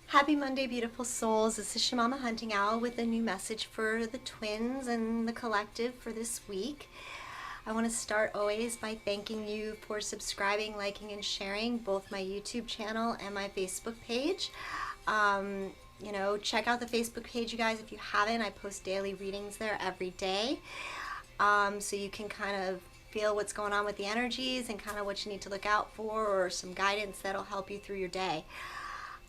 Happy Monday, beautiful souls. This is Shamama Hunting Owl with a new message for the twins and the collective for this week. I want to start always by thanking you for subscribing, liking, and sharing both my YouTube channel and my Facebook page. Check out the Facebook page, you guys, if you haven't. I post daily readings there every day. So you can kind of feel what's going on with the energies and kind of what you need to look out for, or some guidance that'll help you through your day.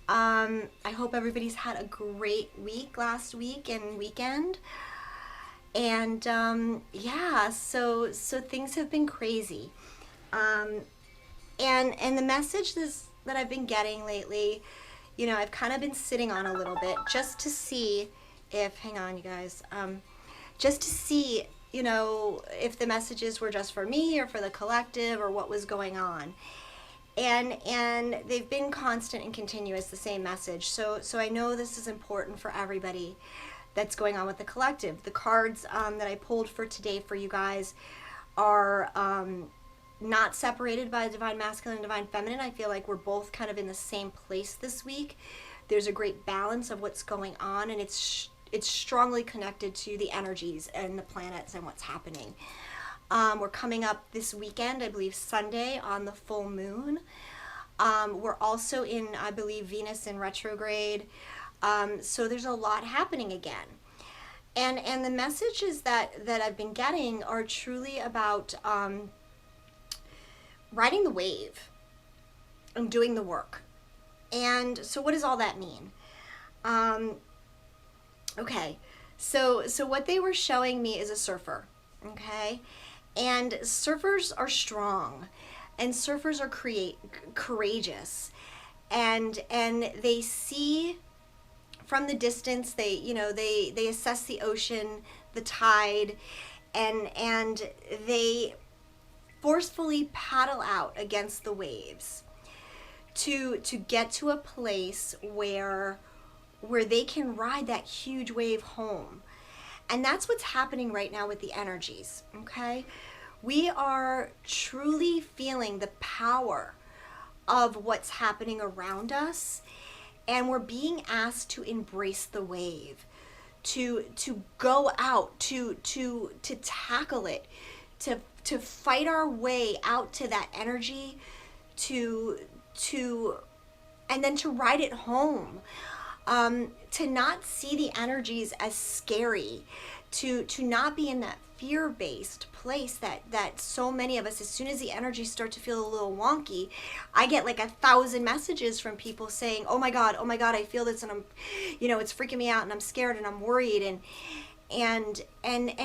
I hope everybody's had a great week last week and weekend. And so things have been crazy. And the message that I've been getting lately, I've kind of been sitting on a little bit just to see if, hang on you guys, just to see, if the messages were just for me or for the collective or what was going on. And they've been constant and continuous, the same message. So I know this is important for everybody that's going on with the collective. The cards that I pulled for today for you guys are not separated by divine masculine and divine feminine. I feel like we're both kind of in the same place this week. There's a great balance of what's going on, and it's strongly connected to the energies and the planets and what's happening. We're coming up this weekend, I believe Sunday, on the full moon. We're also in, I believe, Venus in retrograde. So there's a lot happening again. And the messages that I've been getting are truly about riding the wave and doing the work. And so what does all that mean? Okay, so what they were showing me is a surfer, okay? And surfers are strong, and surfers are courageous, and they see from the distance. They assess the ocean, the tide, and they forcefully paddle out against the waves to get to a place where they can ride that huge wave home. And that's what's happening right now with the energies, okay? We are truly feeling the power of what's happening around us, and we're being asked to embrace the wave, to go out, to tackle it, to fight our way out to that energy, and then to ride it home. To not see the energies as scary, to not be in that fear-based place that so many of us, as soon as the energies start to feel a little wonky, I get like 1,000 messages from people saying, oh my God, I feel this, and I'm, it's freaking me out, and I'm scared, and I'm worried, and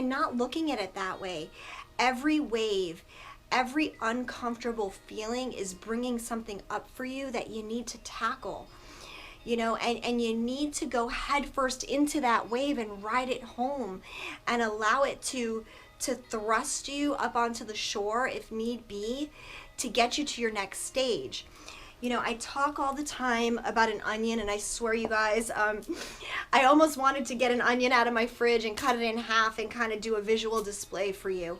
not looking at it that way. Every wave, every uncomfortable feeling is bringing something up for you that you need to tackle. And you need to go headfirst into that wave and ride it home and allow it to thrust you up onto the shore if need be, to get you to your next stage. I talk all the time about an onion, and I swear, you guys, I almost wanted to get an onion out of my fridge and cut it in half and kind of do a visual display for you,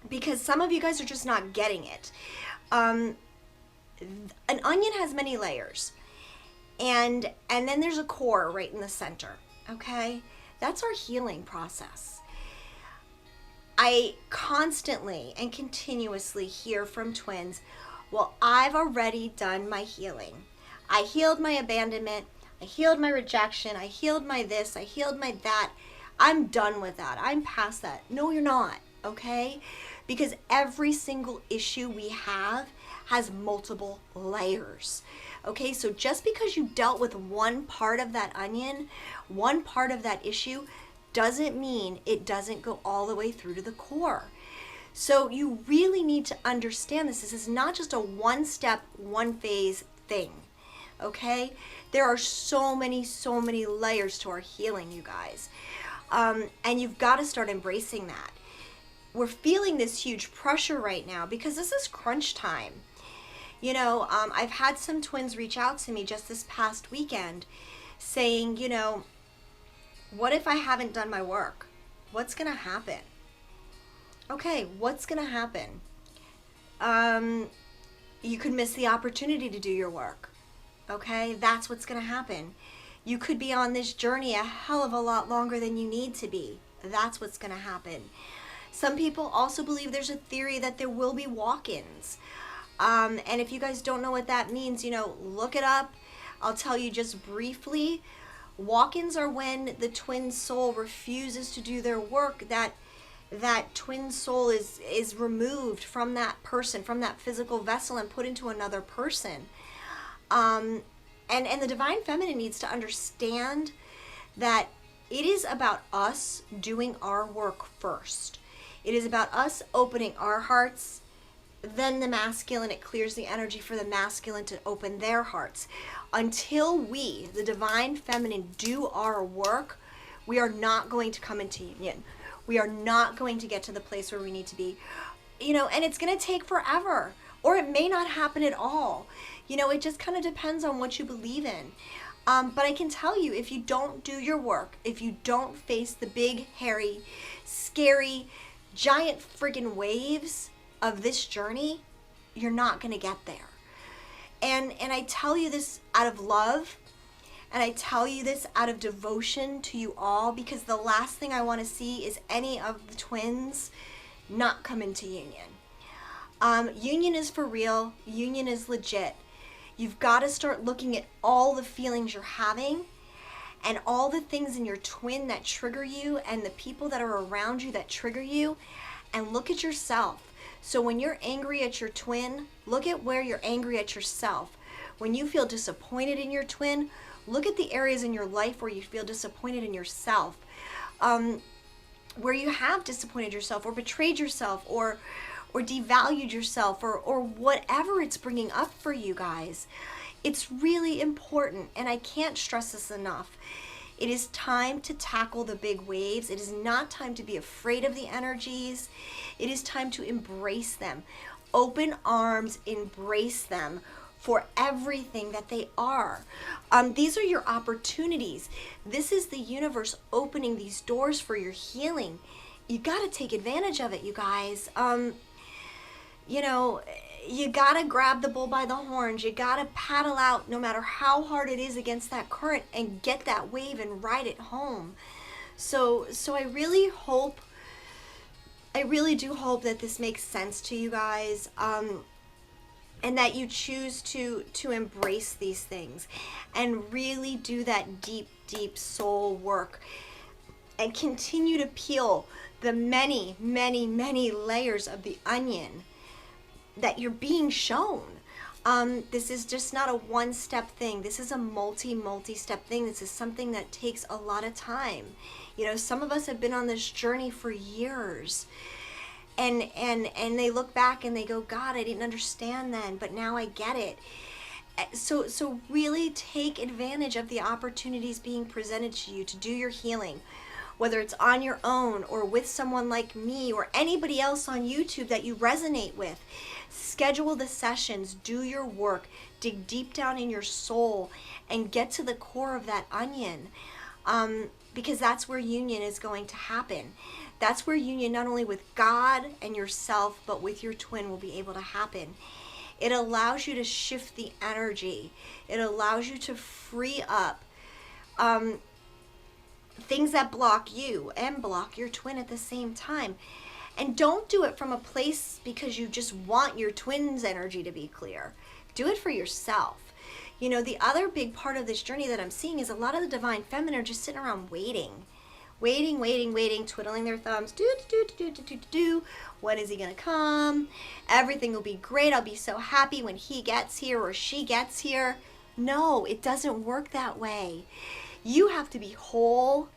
because some of you guys are just not getting it. An onion has many layers. And then there's a core right in the center, okay? That's our healing process. I constantly and continuously hear from twins, well, I've already done my healing. I healed my abandonment, I healed my rejection, I healed my this, I healed my that. I'm done with that. I'm past that. No, you're not, okay? Because every single issue we have has multiple layers. Okay, so just because you dealt with one part of that onion, one part of that issue, doesn't mean it doesn't go all the way through to the core. So you really need to understand this. This is not just a one-step, one-phase thing, okay? There are so many layers to our healing, you guys. And you've got to start embracing that. We're feeling this huge pressure right now because this is crunch time. I've had some twins reach out to me just this past weekend saying, what if I haven't done my work? What's going to happen? Okay, what's going to happen? You could miss the opportunity to do your work. okay? That's what's going to happen. You could be on this journey a hell of a lot longer than you need to be. That's what's going to happen. Some people also believe there's a theory that there will be walk-ins. And if you guys don't know what that means, look it up. I'll tell you just briefly. Walk-ins are when the twin soul refuses to do their work, that twin soul is removed from that person, from that physical vessel, and put into another person. And the divine feminine needs to understand that it is about us doing our work first. It is about us opening our hearts. Then the masculine, it clears the energy for the masculine to open their hearts. Until we, the divine feminine, do our work, we are not going to come into union. We are not going to get to the place where we need to be. And it's going to take forever. Or it may not happen at all. It just kind of depends on what you believe in. But I can tell you, if you don't do your work, if you don't face the big, hairy, scary, giant friggin' waves of this journey, you're not going to get there. And I tell you this out of love, and I tell you this out of devotion to you all, because the last thing I want to see is any of the twins not come into union. Union is for real. Union is legit. You've got to start looking at all the feelings you're having and all the things in your twin that trigger you and the people that are around you that trigger you, and look at yourself. So when you're angry at your twin, look at where you're angry at yourself. When you feel disappointed in your twin, look at the areas in your life where you feel disappointed in yourself. Where you have disappointed yourself or betrayed yourself or devalued yourself or whatever it's bringing up for you guys. It's really important, and I can't stress this enough. It is time to tackle the big waves. It is not time to be afraid of the energies. It is time to embrace them. Open arms, embrace them for everything that they are. These are your opportunities. This is the universe opening these doors for your healing. You got to take advantage of it, you guys. You got to grab the bull by the horns. You got to paddle out no matter how hard it is against that current and get that wave and ride it home. So I really do hope that this makes sense to you guys. And that you choose to embrace these things and really do that deep, deep soul work and continue to peel the many, many, many layers of the onion that you're being shown. This is just not a one-step thing. This is a multi-step thing. This is something that takes a lot of time. Some of us have been on this journey for years. And they look back and they go, God, I didn't understand then, but now I get it. So really take advantage of the opportunities being presented to you to do your healing, whether it's on your own or with someone like me or anybody else on YouTube that you resonate with. Schedule the sessions, do your work, dig deep down in your soul and get to the core of that onion, because that's where union is going to happen. That's where union, not only with God and yourself, but with your twin, will be able to happen. It allows you to shift the energy. It allows you to free up things that block you and block your twin at the same time. And don't do it from a place because you just want your twin's energy to be clear. Do it for yourself. The other big part of this journey that I'm seeing is a lot of the divine feminine are just sitting around waiting, twiddling their thumbs. When is he gonna come? Everything will be great. I'll be so happy when he gets here or she gets here. No, it doesn't work that way. You have to be whole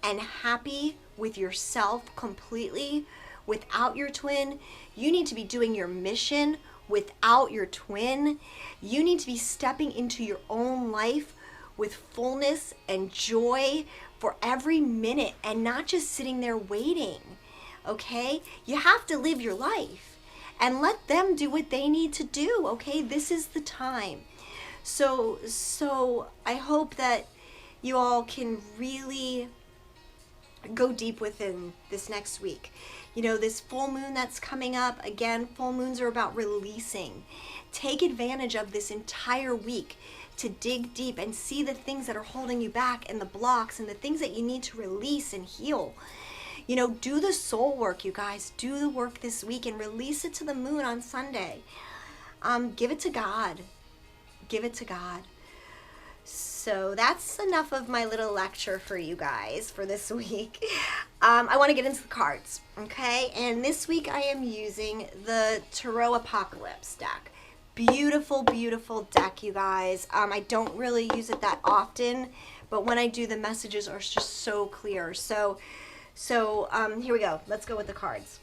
and happy with yourself completely. Without your twin, you need to be doing your mission without your twin. You need to be stepping into your own life with fullness and joy for every minute and not just sitting there waiting, okay? You have to live your life and let them do what they need to do, okay? This is the time. So I hope that you all can really go deep within this next week. This full moon that's coming up, again, full moons are about releasing. Take advantage of this entire week to dig deep and see the things that are holding you back and the blocks and the things that you need to release and heal. You know, do the soul work, you guys. Do the work this week and release it to the moon on Sunday. Give it to God. Give it to God. So that's enough of my little lecture for you guys for this week. I want to get into the cards, okay? And this week I am using the Tarot Apocalypse deck. Beautiful, beautiful deck, you guys. I don't really use it that often, but when I do, the messages are just so clear. So here we go. Let's go with the cards.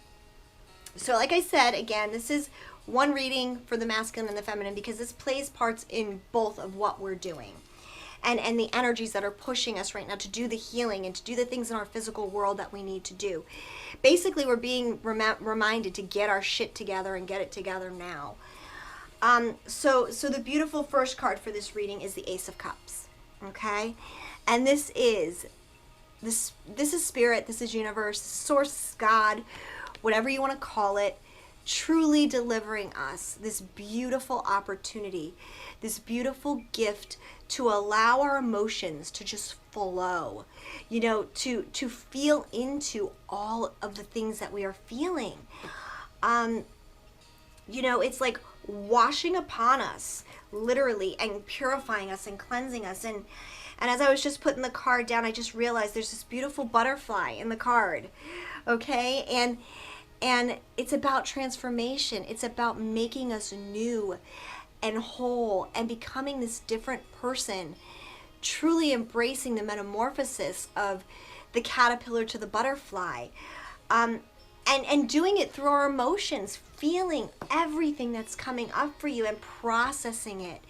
So like I said, again, this is one reading for the masculine and the feminine because this plays parts in both of what we're doing. And the energies that are pushing us right now to do the healing and to do the things in our physical world that we need to do. Basically, we're being reminded to get our shit together and get it together now. So the beautiful first card for this reading is the Ace of Cups, okay? And this is Spirit, this is universe, source, God, whatever you want to call it, truly delivering us this beautiful opportunity, this beautiful gift to allow our emotions to just flow, you know, to feel into all of the things that we are feeling. You know, it's like washing upon us, literally, and purifying us and cleansing us. And as I was just putting the card down, I just realized there's this beautiful butterfly in the card, okay? And it's about transformation. It's about making us new and whole and becoming this different person, truly embracing the metamorphosis of the caterpillar to the butterfly, and doing it through our emotions, feeling everything that's coming up for you and processing it.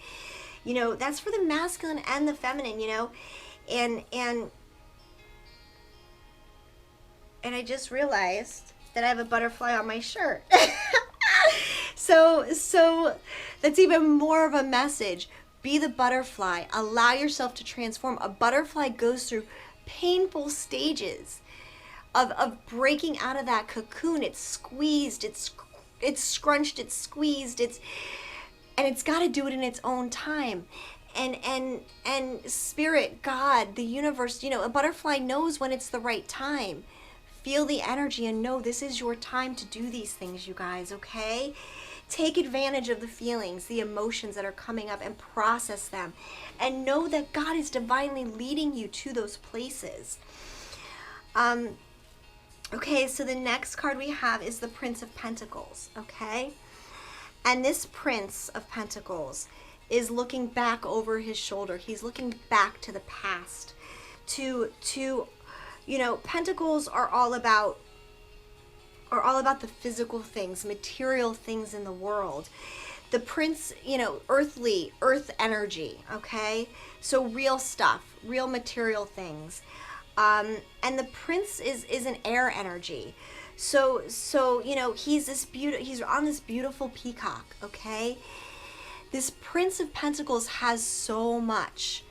You know, that's for the masculine and the feminine, you know, and I just realized that I have a butterfly on my shirt. So that's even more of a message. Be the butterfly. Allow yourself to transform. A butterfly goes through painful stages of breaking out of that cocoon. It's squeezed, it's scrunched, it's squeezed, and it's got to do it in its own time. And Spirit, God, the universe, you know, a butterfly knows when it's the right time. Feel the energy and know this is your time to do these things, you guys, okay? Take advantage of the feelings, the emotions that are coming up, and process them. And know that God is divinely leading you to those places. Okay, so the next card we have is the Prince of Pentacles, okay? And this Prince of Pentacles is looking back over his shoulder. He's looking back to the past, to you know, Pentacles are all about the physical things, material things in the world. The Prince, you know, earth energy, okay? So real stuff, real material things. And the Prince is an air energy. So you know, he's on this beautiful peacock, okay? This Prince of Pentacles has so much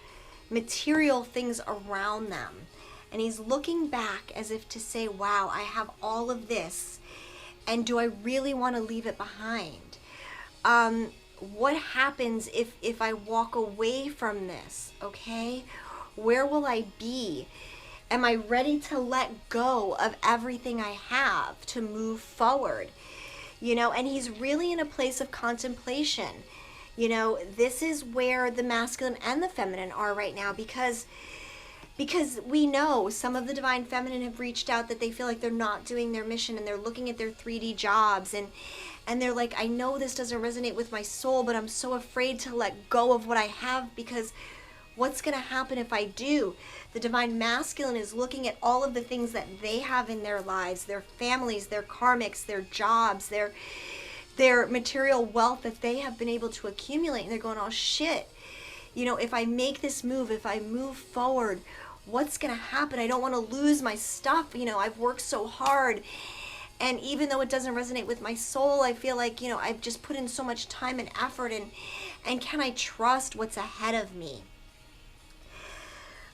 material things around them. And he's looking back as if to say, wow, I have all of this. And do I really want to leave it behind? What happens if I walk away from this? Okay? Where will I be? Am I ready to let go of everything I have to move forward? You know, and he's really in a place of contemplation. You know, this is where the masculine and the feminine are right now, because we know some of the divine feminine have reached out that they feel like they're not doing their mission, and they're looking at their 3D jobs and they're like, I know this doesn't resonate with my soul, but I'm so afraid to let go of what I have, because what's going to happen if I do? The divine masculine is looking at all of the things that they have in their lives, their families, their karmics, their jobs, their material wealth that they have been able to accumulate, and they're going, oh shit, you know, if I make this move, if I move forward, what's going to happen? I don't want to lose my stuff. You know, I've worked so hard. And even though it doesn't resonate with my soul, I feel like, you know, I've just put in so much time and effort, and can I trust what's ahead of me?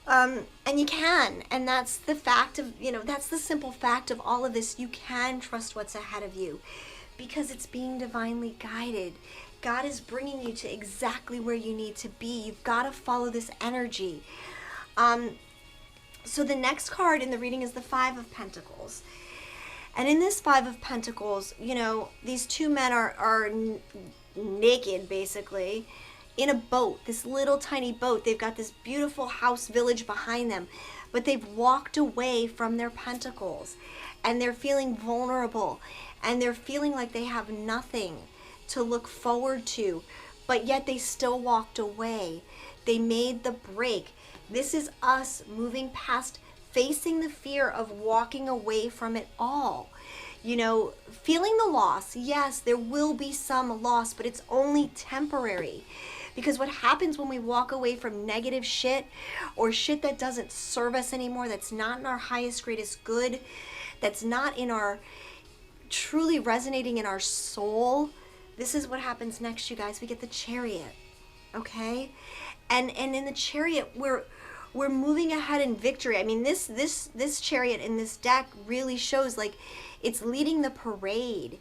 And you can, and that's the fact of, you know, that's the simple fact of all of this. You can trust what's ahead of you because it's being divinely guided. God is bringing you to exactly where you need to be. You've got to follow this energy. So the next card in the reading is the Five of Pentacles. And in this Five of Pentacles, you know, these two men are naked, basically, in a boat, this little tiny boat. They've got this beautiful house village behind them, but they've walked away from their pentacles, and they're feeling vulnerable, and they're feeling like they have nothing to look forward to, but yet they still walked away. They made the break. This is us moving past, facing the fear of walking away from it all. You know, feeling the loss. Yes, there will be some loss, but it's only temporary. Because what happens when we walk away from negative shit, or shit that doesn't serve us anymore, that's not in our highest, greatest good, that's not in our, truly resonating in our soul, this is what happens next, you guys. We get the Chariot, okay? And in the Chariot, we're moving ahead in victory. I mean, this Chariot in this deck really shows, like, it's leading the parade.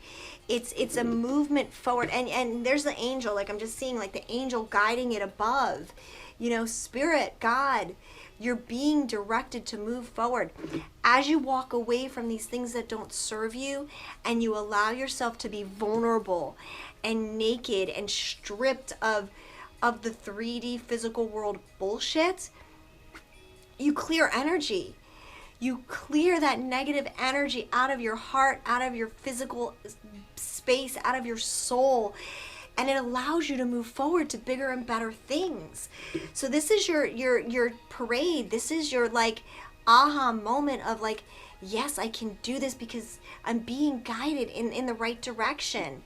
It's a movement forward. And there's the angel. Like, I'm just seeing, like, the angel guiding it above. You know, Spirit, God, you're being directed to move forward. As you walk away from these things that don't serve you, and you allow yourself to be vulnerable and naked and stripped of the 3D physical world bullshit, you clear energy. You clear that negative energy out of your heart, out of your physical space, out of your soul, and it allows you to move forward to bigger and better things. So this is your parade. This is your, like, aha moment of, like, yes, I can do this because I'm being guided in the right direction.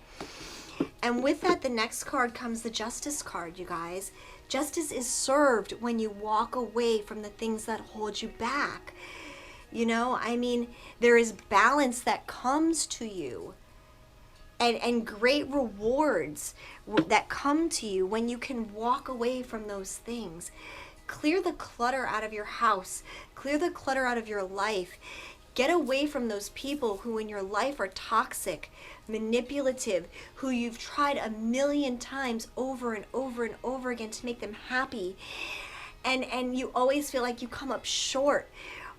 And with that, the next card comes the Justice card, you guys. Justice is served when you walk away from the things that hold you back. You know, I mean, there is balance that comes to you, and great rewards that come to you when you can walk away from those things. Clear the clutter out of your house. Clear the clutter out of your life. Get away from those people who in your life are toxic, manipulative, who you've tried a million times over and over and over again to make them happy. And you always feel like you come up short,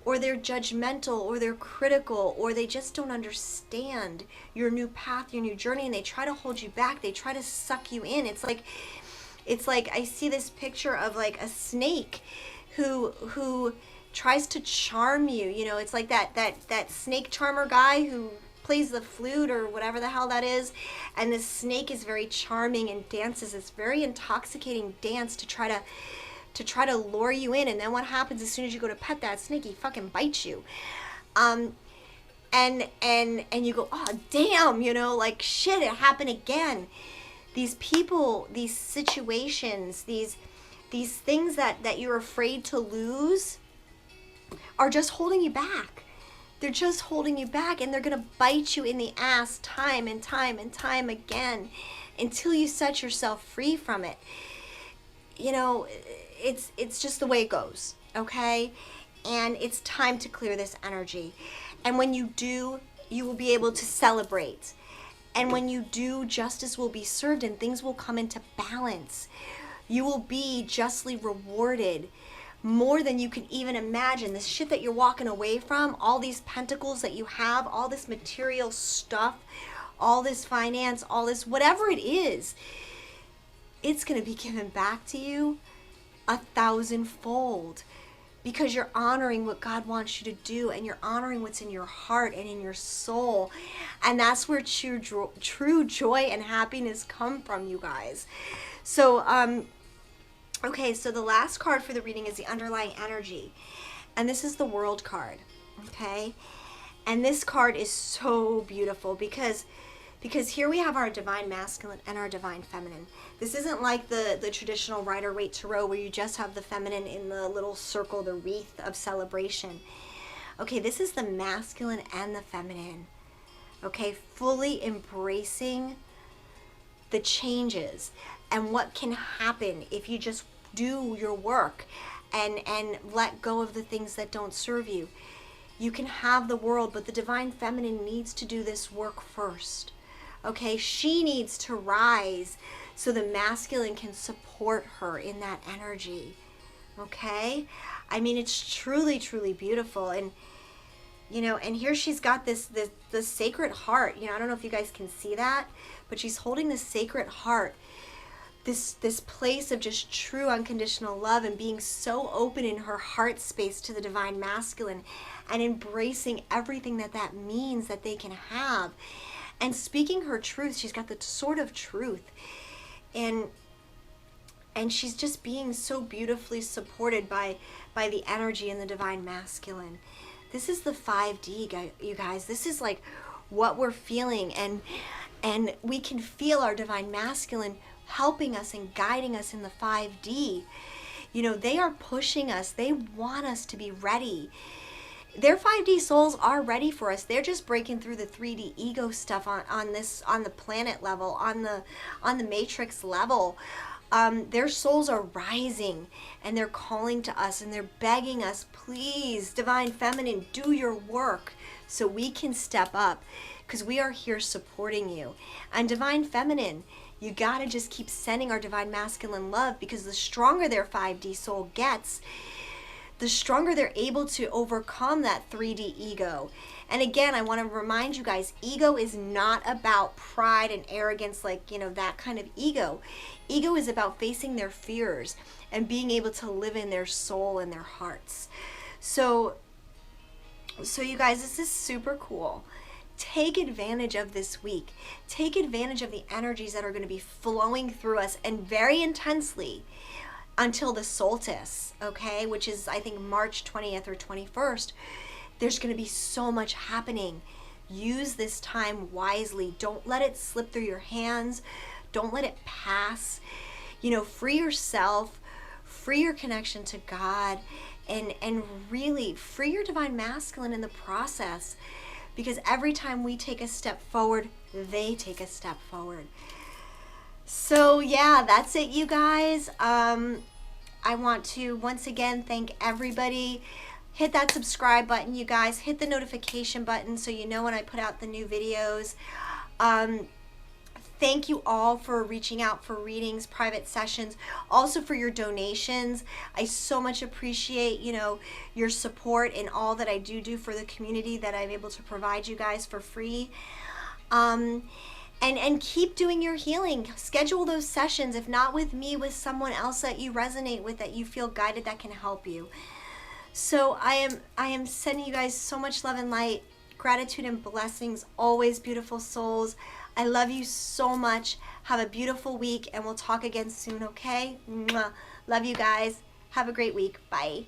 or they're judgmental, or they're critical, or they just don't understand your new path, your new journey, and they try to hold you back. They try to suck you in. It's like I see this picture of, like, a snake who tries to charm you. You know, it's like that snake charmer guy who plays the flute or whatever the hell that is, and the snake is very charming and dances this very intoxicating dance to try to lure you in. And then what happens as soon as you go to pet that snake? He fucking bites you. And you go, oh damn, you know, like, shit, it happened again. These people, these situations, these things that you're afraid to lose are just holding you back. They're just holding you back, and they're gonna bite you in the ass time and time and time again until you set yourself free from it. You know, it's just the way it goes, okay? And it's time to clear this energy. And when you do, you will be able to celebrate. And when you do, justice will be served and things will come into balance. You will be justly rewarded more than you can even imagine. This shit that you're walking away from, all these pentacles that you have, all this material stuff, all this finance, all this, whatever it is, it's going to be given back to you 1,000-fold, because you're honoring what God wants you to do, and you're honoring what's in your heart and in your soul. And that's where true joy and happiness come from, you guys. So, okay, so the last card for the reading is the underlying energy. And this is the World card, okay? And this card is so beautiful because here we have our divine masculine and our divine feminine. This isn't like the traditional Rider-Waite Tarot where you just have the feminine in the little circle, the wreath of celebration. Okay, this is the masculine and the feminine. Okay, fully embracing the changes and what can happen if you just do your work and let go of the things that don't serve you. You can have the world, but the divine feminine needs to do this work first. Okay, she needs to rise so the masculine can support her in that energy. Okay? I mean, it's truly, truly beautiful. And, you know, and here she's got this sacred heart. You know, I don't know if you guys can see that, but she's holding this sacred heart. This place of just true unconditional love and being so open in her heart space to the divine masculine and embracing everything that means that they can have. And speaking her truth, she's got the sword of truth. And she's just being so beautifully supported by the energy in the divine masculine. This is the 5D, you guys. This is like what we're feeling, and we can feel our divine masculine helping us and guiding us in the 5D. You know, they are pushing us. They want us to be ready. Their 5D souls are ready for us. They're just breaking through the 3D ego stuff on the planet level, on the matrix level. Their souls are rising, and they're calling to us, and they're begging us, please, divine feminine, do your work so we can step up, because we are here supporting you. And divine feminine, you got to just keep sending our divine masculine love, because the stronger their 5D soul gets, the stronger they're able to overcome that 3D ego. And again, I want to remind you guys, ego is not about pride and arrogance, like, you know, that kind of ego. Ego is about facing their fears and being able to live in their soul and their hearts. So you guys, this is super cool. Take advantage of this week. Take advantage of the energies that are going to be flowing through us, and very intensely, until the solstice, okay, which is, I think, March 20th or 21st. There's going to be so much happening. Use this time wisely. Don't let it slip through your hands. Don't let it pass. You know, free yourself, free your connection to God, and really free your divine masculine in the process, because every time we take a step forward, they take a step forward. So yeah, that's it, you guys. I want to once again thank everybody. Hit that subscribe button, you guys. Hit the notification button so you know when I put out the new videos. Thank you all for reaching out for readings, private sessions, also for your donations. I so much appreciate, you know, your support in all that I do for the community that I'm able to provide you guys for free. And keep doing your healing. Schedule those sessions, if not with me, with someone else that you resonate with, that you feel guided, that can help you. So I am sending you guys so much love and light, gratitude and blessings, always, beautiful souls. I love you so much. Have a beautiful week, and we'll talk again soon, okay? Mwah. Love you guys. Have a great week. Bye.